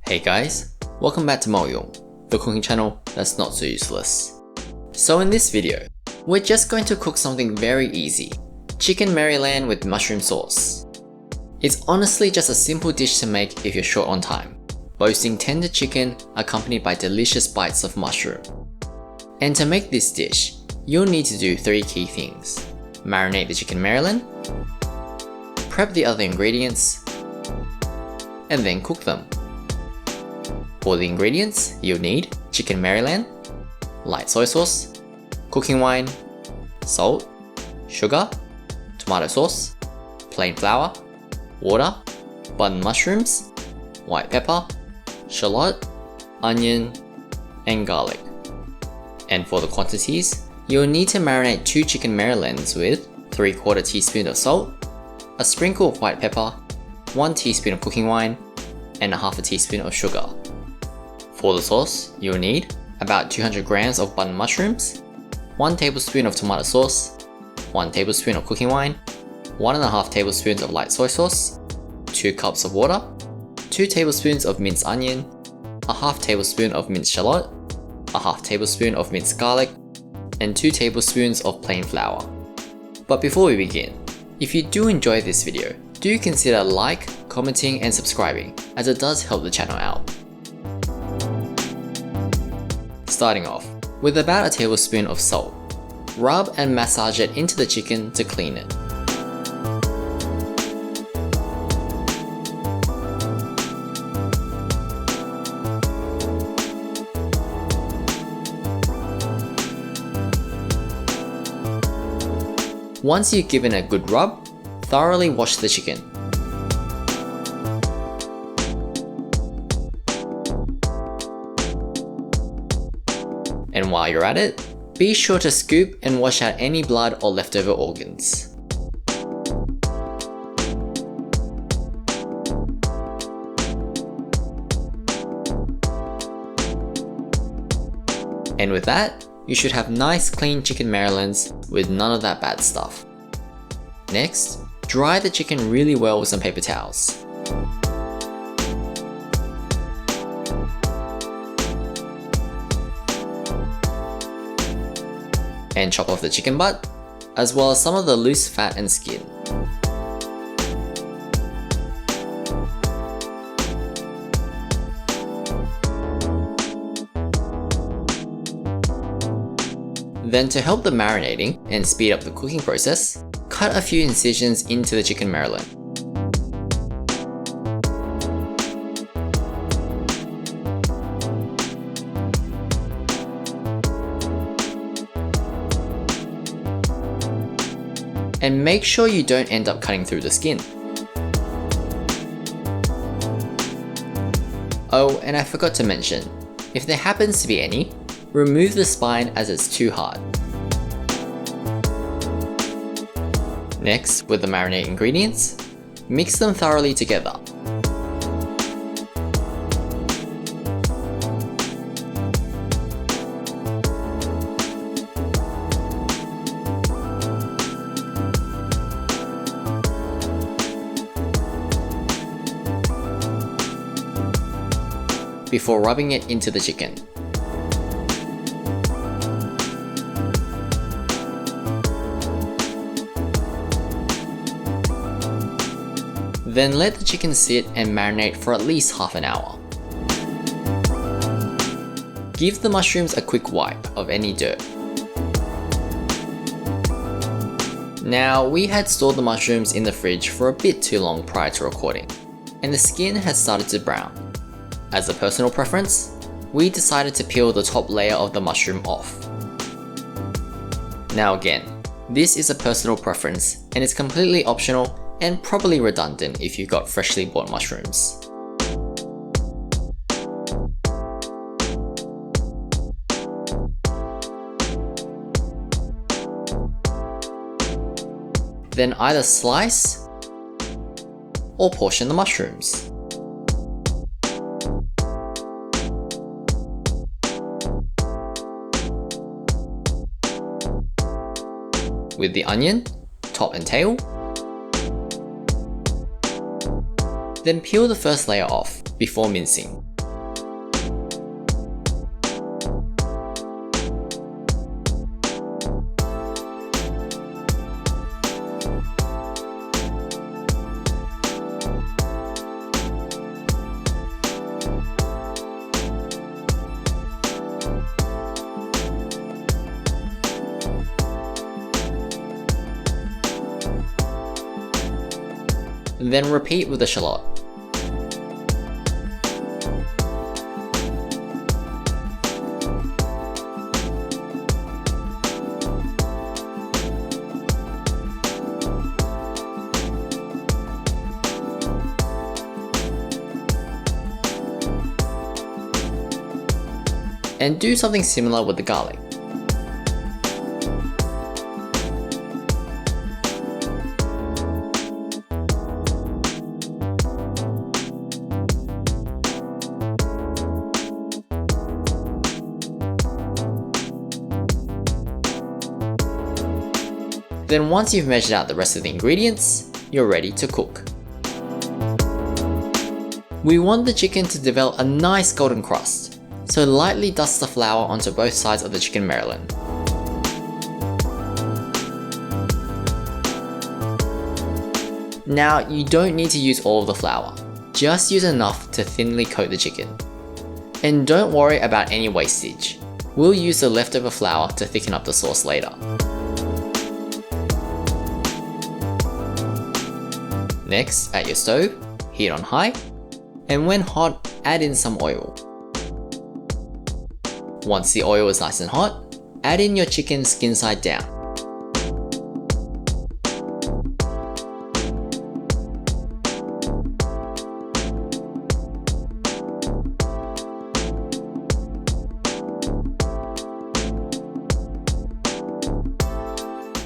Hey guys, welcome back to 𝗦𝘂𝐰𝐴, the cooking channel that's not so useless. So in this video, we're just going to cook something very easy, chicken Maryland with mushroom sauce. It's honestly just a simple dish to make if you're short on time, boasting tender chicken accompanied by delicious bites of mushroom. And to make this dish, you'll need to do 3 key things. Marinate the chicken Maryland, prep the other ingredients, and then cook them. For the ingredients, you'll need chicken Maryland, light soy sauce, cooking wine, salt, sugar, tomato sauce, plain flour, water, button mushrooms, white pepper, shallot, onion, and garlic. And for the quantities, you'll need to marinate 2 chicken Marylands with 3/4 teaspoon of salt, a sprinkle of white pepper, 1 teaspoon of cooking wine, and 1/2 teaspoon of sugar. For the sauce, you'll need about 200 grams of button mushrooms, 1 tablespoon of tomato sauce, 1 tablespoon of cooking wine, 1.5 tablespoons of light soy sauce, 2 cups of water, 2 tablespoons of minced onion, 1/2 tablespoon of minced shallot, 1/2 tablespoon of minced garlic, and 2 tablespoons of plain flour. But before we begin, if you do enjoy this video, do consider commenting and subscribing, as it does help the channel out. Starting off, with about a tablespoon of salt, rub and massage it into the chicken to clean it. Once you've given a good rub, thoroughly wash the chicken. And while you're at it, be sure to scoop and wash out any blood or leftover organs. And with that, you should have nice clean chicken Marylands with none of that bad stuff. Next, dry the chicken really well with some paper towels. And chop off the chicken butt, as well as some of the loose fat and skin. Then to help the marinating and speed up the cooking process, cut a few incisions into the chicken Maryland. And make sure you don't end up cutting through the skin. Oh, and I forgot to mention, if there happens to be any, remove the spine as it's too hard. Next, with the marinade ingredients, mix them thoroughly together. Before rubbing it into the chicken. Then let the chicken sit and marinate for at least half an hour. Give the mushrooms a quick wipe of any dirt. Now, we had stored the mushrooms in the fridge for a bit too long prior to recording, and the skin had started to brown. As a personal preference, we decided to peel the top layer of the mushroom off. Now again, this is a personal preference and it's completely optional and probably redundant if you got freshly bought mushrooms. Then either slice or portion the mushrooms. With the onion, top and tail, Then peel the first layer off before mincing. Then repeat with the shallot. And do something similar with the garlic. Then once you've measured out the rest of the ingredients, you're ready to cook. We want the chicken to develop a nice golden crust, so lightly dust the flour onto both sides of the chicken Maryland. Now, you don't need to use all of the flour, just use enough to thinly coat the chicken. And don't worry about any wastage, we'll use the leftover flour to thicken up the sauce later. Next, at your stove, heat on high, and when hot, add in some oil. Once the oil is nice and hot, add in your chicken skin side down.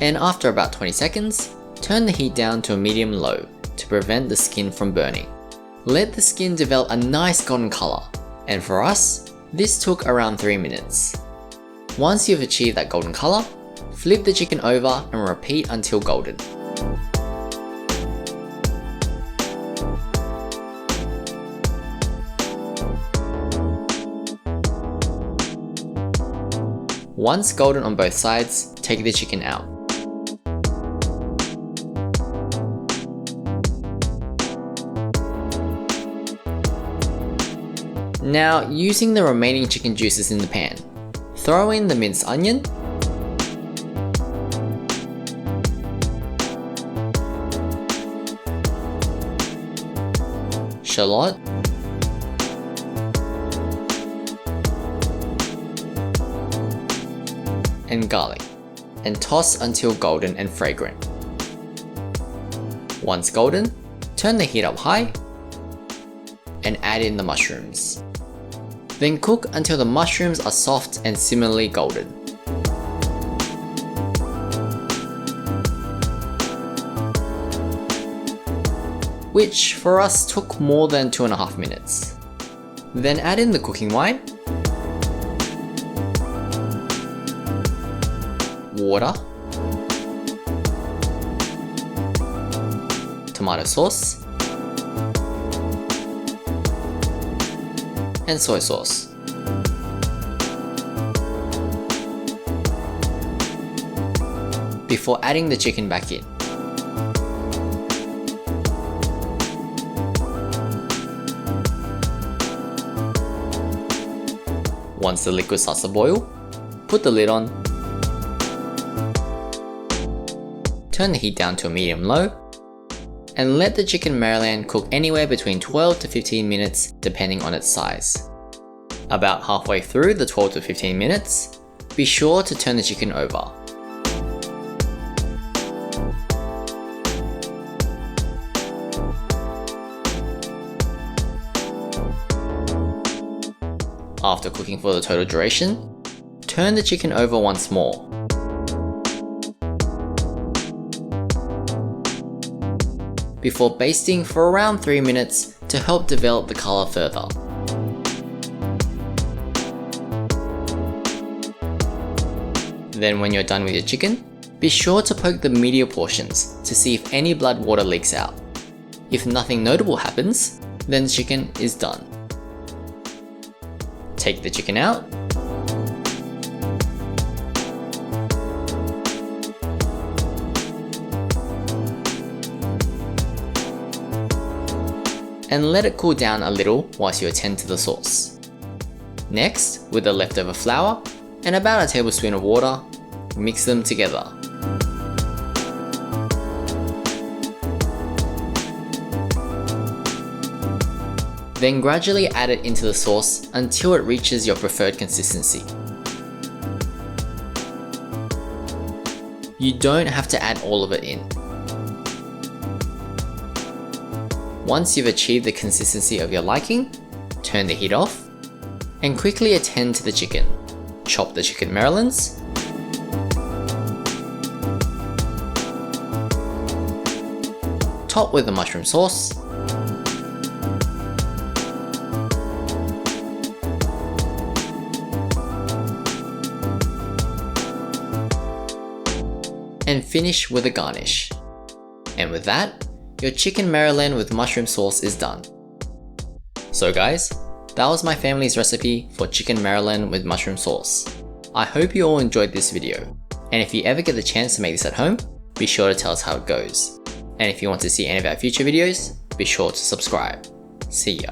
And after about 20 seconds, turn the heat down to a medium-low to prevent the skin from burning. Let the skin develop a nice golden color, and for us, this took around 3 minutes. Once you've achieved that golden color, flip the chicken over and repeat until golden. Once golden on both sides, take the chicken out. Now, using the remaining chicken juices in the pan, throw in the minced onion, shallot, and garlic, and toss until golden and fragrant. Once golden, turn the heat up high, and add in the mushrooms. Then cook until the mushrooms are soft and similarly golden. Which for us took more than 2.5 minutes. Then add in the cooking wine, water, tomato sauce, and soy sauce. Before adding the chicken back in. Once the liquid starts to boil, put the lid on, turn the heat down to a medium-low, and let the chicken Maryland cook anywhere between 12 to 15 minutes depending on its size. About halfway through the 12 to 15 minutes, be sure to turn the chicken over. After cooking for the total duration, turn the chicken over once more. Before basting for around 3 minutes to help develop the color further. Then when you're done with your chicken, be sure to poke the meatier portions to see if any blood water leaks out. If nothing notable happens, then the chicken is done. Take the chicken out, and let it cool down a little whilst you attend to the sauce. Next, with the leftover flour and about a tablespoon of water, mix them together. Then gradually add it into the sauce until it reaches your preferred consistency. You don't have to add all of it in. Once you've achieved the consistency of your liking, turn the heat off and quickly attend to the chicken. Chop the chicken merrilans, top with the mushroom sauce, and finish with a garnish. And with that, your chicken Maryland with mushroom sauce is done. So guys, that was my family's recipe for chicken Maryland with mushroom sauce. I hope you all enjoyed this video, and if you ever get the chance to make this at home, be sure to tell us how it goes. And if you want to see any of our future videos, be sure to subscribe. See ya.